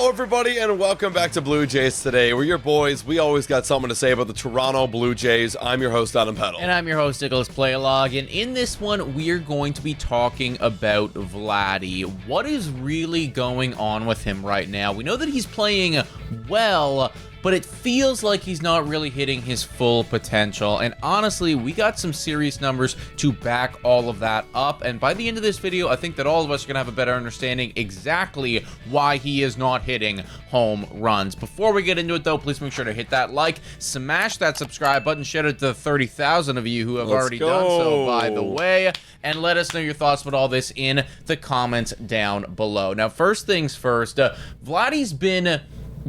Hello, everybody, and welcome back to Blue Jays Today. We're your boys. We always got something to say about the Toronto Blue Jays. I'm your host, Adam Peddle. And I'm your host, Nicholas Playlog. And in this one, we're going to be talking about Vladdy. What is really going on with him right now? We know that he's playing well, but it feels like he's not really hitting his full potential. And honestly, we got some serious numbers to back all of that up. And by the end of this video, I think that all of us are going to have a better understanding exactly why he is not hitting home runs. Before we get into it, though, please make sure to hit that like, smash that subscribe button, shout out to the 30,000 of you who have already done so, by the way, and let us know your thoughts about all this in the comments down below. Now, first things first, Vladdy's been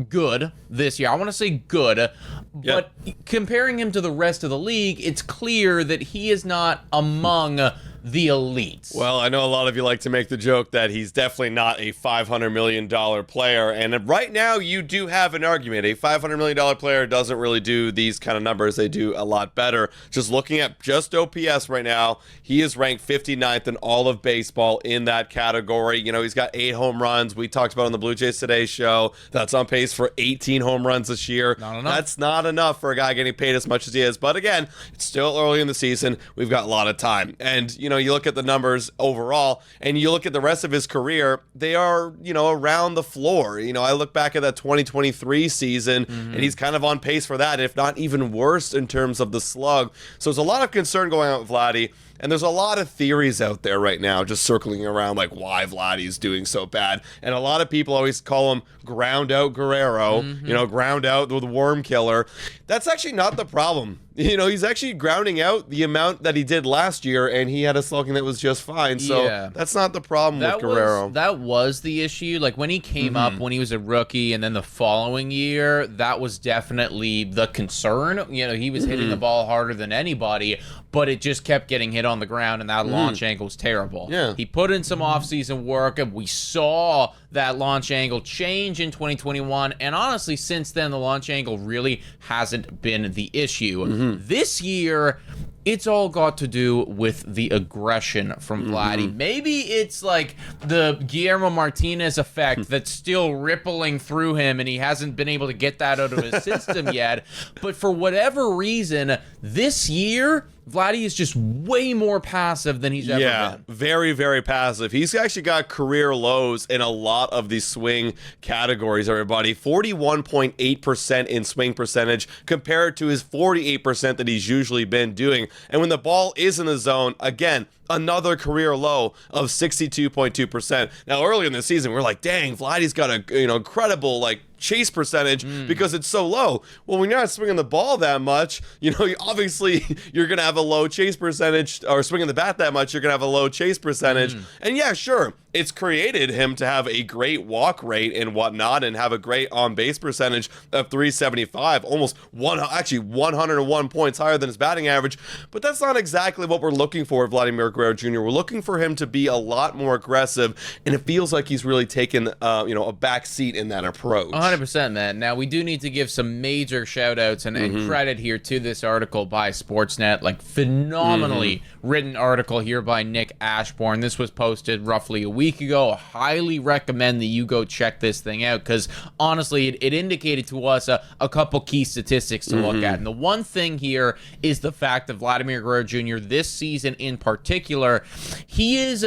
good this year. I want to say good, but comparing him to the rest of the league, it's clear that he is not among the elites. Well, I know a lot of you like to make the joke that he's definitely not a $500 million player, and right now you do have an argument. A $500 million player doesn't really do these kind of numbers. They do a lot better. Just looking at just OPS right now, he is ranked 59th in all of baseball in that category. You know, he's got 8 home runs. We talked about on the Blue Jays Today show. That's on pace for 18 home runs this year. Not enough. That's not enough for a guy getting paid as much as he is. But again, it's still early in the season. We've got a lot of time. And, you know, you look at the numbers overall and you look at the rest of his career, they are, you know, around the floor. You know, I look back at that 2023 season and he's kind of on pace for that, if not even worse in terms of the slug. So there's a lot of concern going on with Vladdy. And there's a lot of theories out there right now just circling around like why Vladdy's doing so bad. And a lot of people always call him ground out Guerrero, you know, ground out with worm killer. That's actually not the problem. You know, he's actually grounding out the amount that he did last year, and he had a slugging that was just fine. So that's not the problem with Guerrero. That was the issue. Like when he came up, when he was a rookie, and then the following year, that was definitely the concern. You know, he was hitting the ball harder than anybody, but it just kept getting hit on the ground, and that launch angle was terrible. Yeah. He put in some offseason work, and we saw that launch angle change in 2021, and honestly, since then, the launch angle really hasn't been the issue. This year, it's all got to do with the aggression from Vladdy. Maybe it's like the Guillermo Martinez effect that's still rippling through him, and he hasn't been able to get that out of his system yet. But for whatever reason, this year, Vladdy is just way more passive than he's ever been. Very, very passive. He's actually got career lows in a lot of these swing categories, everybody. 41.8% in swing percentage compared to his 48% that he's usually been doing. And when the ball is in the zone, again, another career low of 62.2%. Now, early in the season, we're like, dang, Vladdy's got a incredible chase percentage because it's so low. Well, when you're not swinging the ball that much, you know, obviously you're going to have a low chase percentage, or swinging the bat that much, you're going to have a low chase percentage. And yeah, sure, it's created him to have a great walk rate and whatnot and have a great on-base percentage of 375, almost 101 points higher than his batting average. But that's not exactly what we're looking for, Vladimir Guerrero Jr. We're looking for him to be a lot more aggressive, and it feels like he's really taken, a back seat in that approach. 100%, man. Now, we do need to give some major shout-outs and credit here to this article by Sportsnet. Like, phenomenally written article here by Nick Ashbourne. This was posted roughly a week ago. I highly recommend that you go check this thing out because, honestly, it indicated to us a couple key statistics to look at. And the one thing here is the fact that Vladimir Guerrero Jr. this season in particular, he is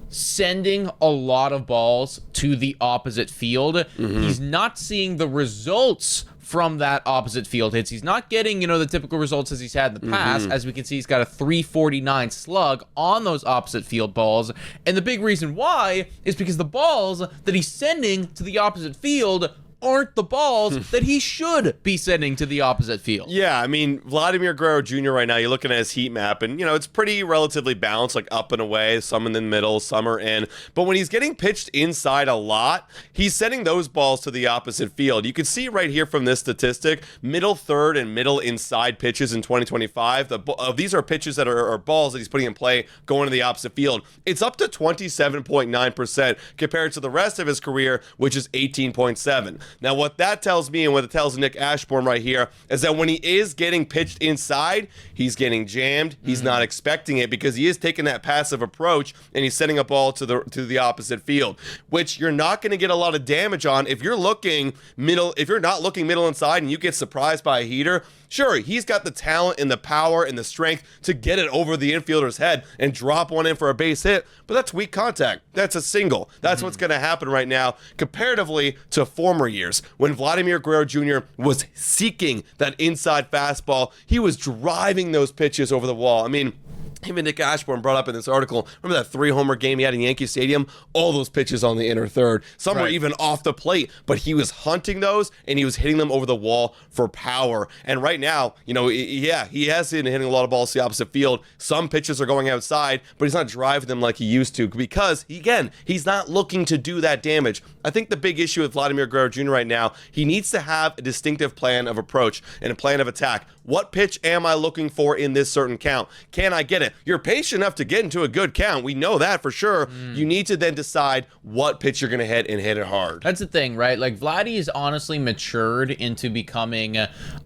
sending a lot of balls to the opposite field. He's not seeing the results from that opposite field hits. He's not getting, the typical results as he's had in the past. As we can see, he's got a 349 slug on those opposite field balls. And the big reason why is because the balls that he's sending to the opposite field aren't the balls that he should be sending to the opposite field. Yeah, I mean, Vladimir Guerrero Jr. right now, you're looking at his heat map, and, it's pretty relatively balanced, like up and away, some in the middle, some are in. But when he's getting pitched inside a lot, he's sending those balls to the opposite field. You can see right here from this statistic, middle third and middle inside pitches in 2025. These are pitches that are balls that he's putting in play going to the opposite field. It's up to 27.9% compared to the rest of his career, which is 18.7%. Now, what that tells me and what it tells Nick Ashbourne right here is that when he is getting pitched inside, he's getting jammed. He's not expecting it because he is taking that passive approach and he's setting a ball to the opposite field, which you're not going to get a lot of damage on if you're looking middle. If you're not looking middle inside and you get surprised by a heater, sure, he's got the talent and the power and the strength to get it over the infielder's head and drop one in for a base hit, but that's weak contact. That's a single. That's what's going to happen right now comparatively to former years when Vladimir Guerrero Jr. was seeking that inside fastball. He was driving those pitches over the wall. I mean, even Nick Ashbourne brought up in this article, remember that 3-homer game he had in Yankee Stadium? All those pitches on the inner third. Some were even off the plate, but he was hunting those, and he was hitting them over the wall for power. And right now, you know, yeah, he has been hitting a lot of balls to the opposite field. Some pitches are going outside, but he's not driving them like he used to because, again, he's not looking to do that damage. I think the big issue with Vladimir Guerrero Jr. right now, he needs to have a distinctive plan of approach and a plan of attack. What pitch am I looking for in this certain count? Can I get it? You're patient enough to get into a good count. We know that for sure. You need to then decide what pitch you're going to hit and hit it hard. That's the thing, right? Like, Vladdy is honestly matured into becoming,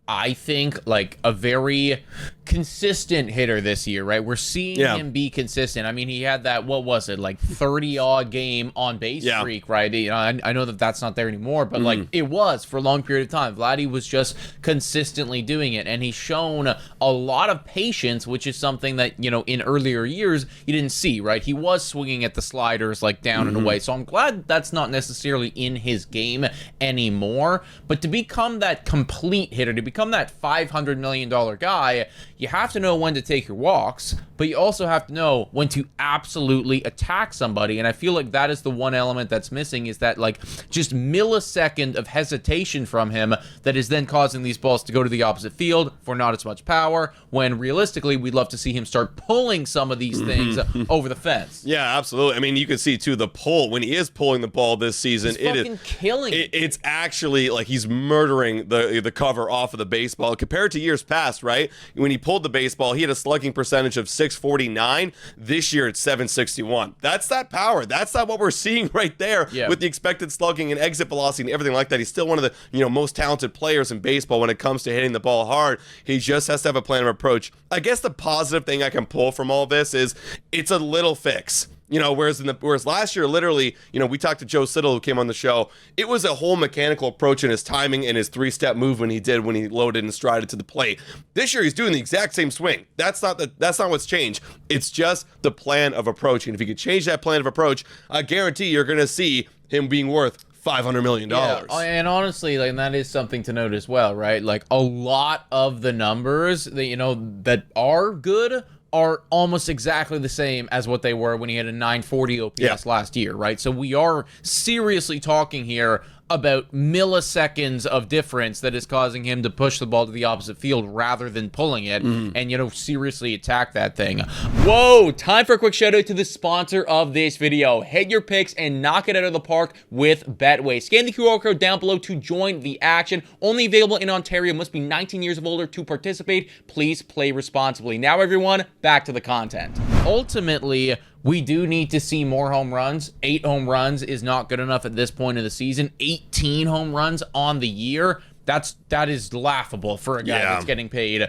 I think, like a very consistent hitter this year, right? We're seeing him be consistent. I mean, he had that, what was it, like 30-odd game on base streak, right? You know, I know that that's not there anymore, but like it was for a long period of time. Vladdy was just consistently doing it, and he's shown a lot of patience, which is something that, you know, in earlier years you didn't see, right? He was swinging at the sliders like down and away, so I'm glad that's not necessarily in his game anymore. But to become that complete hitter, to become that $500 million guy, you have to know when to take your walks, but you also have to know when to absolutely attack somebody. And I feel like that is the one element that's missing, is that like just millisecond of hesitation from him that is then causing these balls to go to the opposite field for not as much power, when realistically we'd love to see him start pulling some of these things over the fence. Yeah, absolutely. I mean, you can see too the pull when he is pulling the ball this season. He's fucking killing it. It's actually like he's murdering the cover off of the baseball compared to years past, right? When he pulled the baseball, he had a slugging percentage of 649. This year it's 761. That's that power. That's not what we're seeing right there with the expected slugging and exit velocity and everything like that. He's still one of the, you know, most talented players in baseball when it comes to hitting the ball hard. He just has to have a plan of approach. I guess the positive thing I can pull from all this is it's a little fix. You know, whereas last year, literally, you know, we talked to Joe Siddle, who came on the show. It was a whole mechanical approach in his timing and his 3-step movement he did when he loaded and strided to the plate. This year, he's doing the exact same swing. That's not what's changed. It's just the plan of approach. And if you could change that plan of approach, I guarantee you're going to see him being worth $500 million. Yeah, and honestly, like, that is something to note as well, right? Like, a lot of the numbers that, you know, that are good are almost exactly the same as what they were when he had a 940 OPS last year, right? So we are seriously talking here about milliseconds of difference that is causing him to push the ball to the opposite field rather than pulling it and, you know, seriously attack that thing. Whoa, time for a quick shout out to the sponsor of this video. Hit your picks and knock it out of the park with Betway. Scan the QR code down below to join the action. Only available in Ontario. Must be 19 years of older to participate. Please play responsibly. Now, everyone, back to the content. Ultimately, we do need to see more home runs. 8 home runs is not good enough at this point of the season. 18 home runs on the year. That is laughable for a guy that's getting paid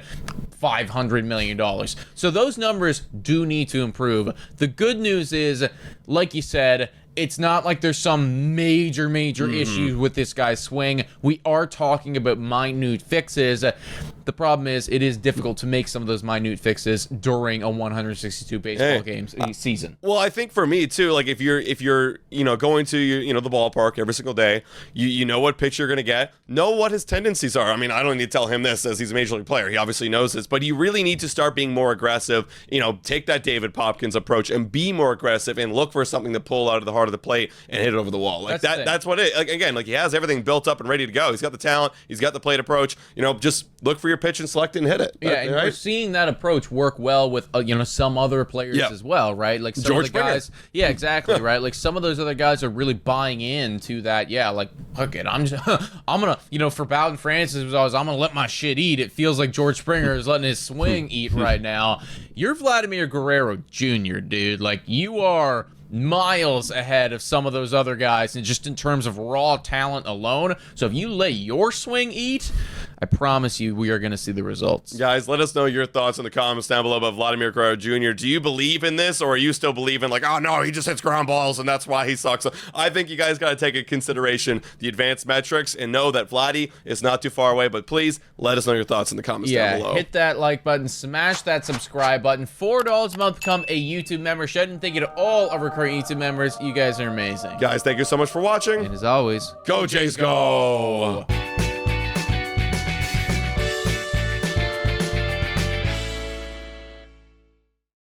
$500 million. So those numbers do need to improve. The good news is, like you said, it's not like there's some major issues with this guy's swing. We are talking about minute fixes. The problem is it is difficult to make some of those minute fixes during a 162 baseball games season. Well, I think for me too, like if you're you know, going to the ballpark every single day, you know what pitch you're going to get, know what his tendencies are. I mean, I don't need to tell him this as he's a major league player. He obviously knows this, but you really need to start being more aggressive. You know, take that David Popkins approach and be more aggressive and look for something to pull out of the heart of the plate and hit it over the wall. Like that's what it. Like, again, like he has everything built up and ready to go. He's got the talent. He's got the plate approach. You know, just look for your pitch and select it and hit it. Yeah, and we're seeing that approach work well with some other players as well, right? Like some George of the guys. Yeah, exactly, right? Like some of those other guys are really buying into that. Yeah, like, fuck it, I'm gonna, for Bowden Francis was always, I'm gonna let my shit eat. It feels like George Springer is letting his swing eat right now. You're Vladimir Guerrero Jr., dude. Like, you are miles ahead of some of those other guys, and just in terms of raw talent alone. So if you let your swing eat, I promise you we are going to see the results. Guys, let us know your thoughts in the comments down below about Vladimir Guerrero Jr. Do you believe in this, or are you still believing like, oh no, he just hits ground balls and that's why he sucks? I think you guys got to take into consideration the advanced metrics and know that Vladdy is not too far away. But please let us know your thoughts in the comments down below. Hit that like button, smash that subscribe button. $4 a month, become a YouTube member. Shouldn't thank you to all of our current YouTube members. You guys are amazing. Guys, thank you so much for watching. And as always, go Jays, go!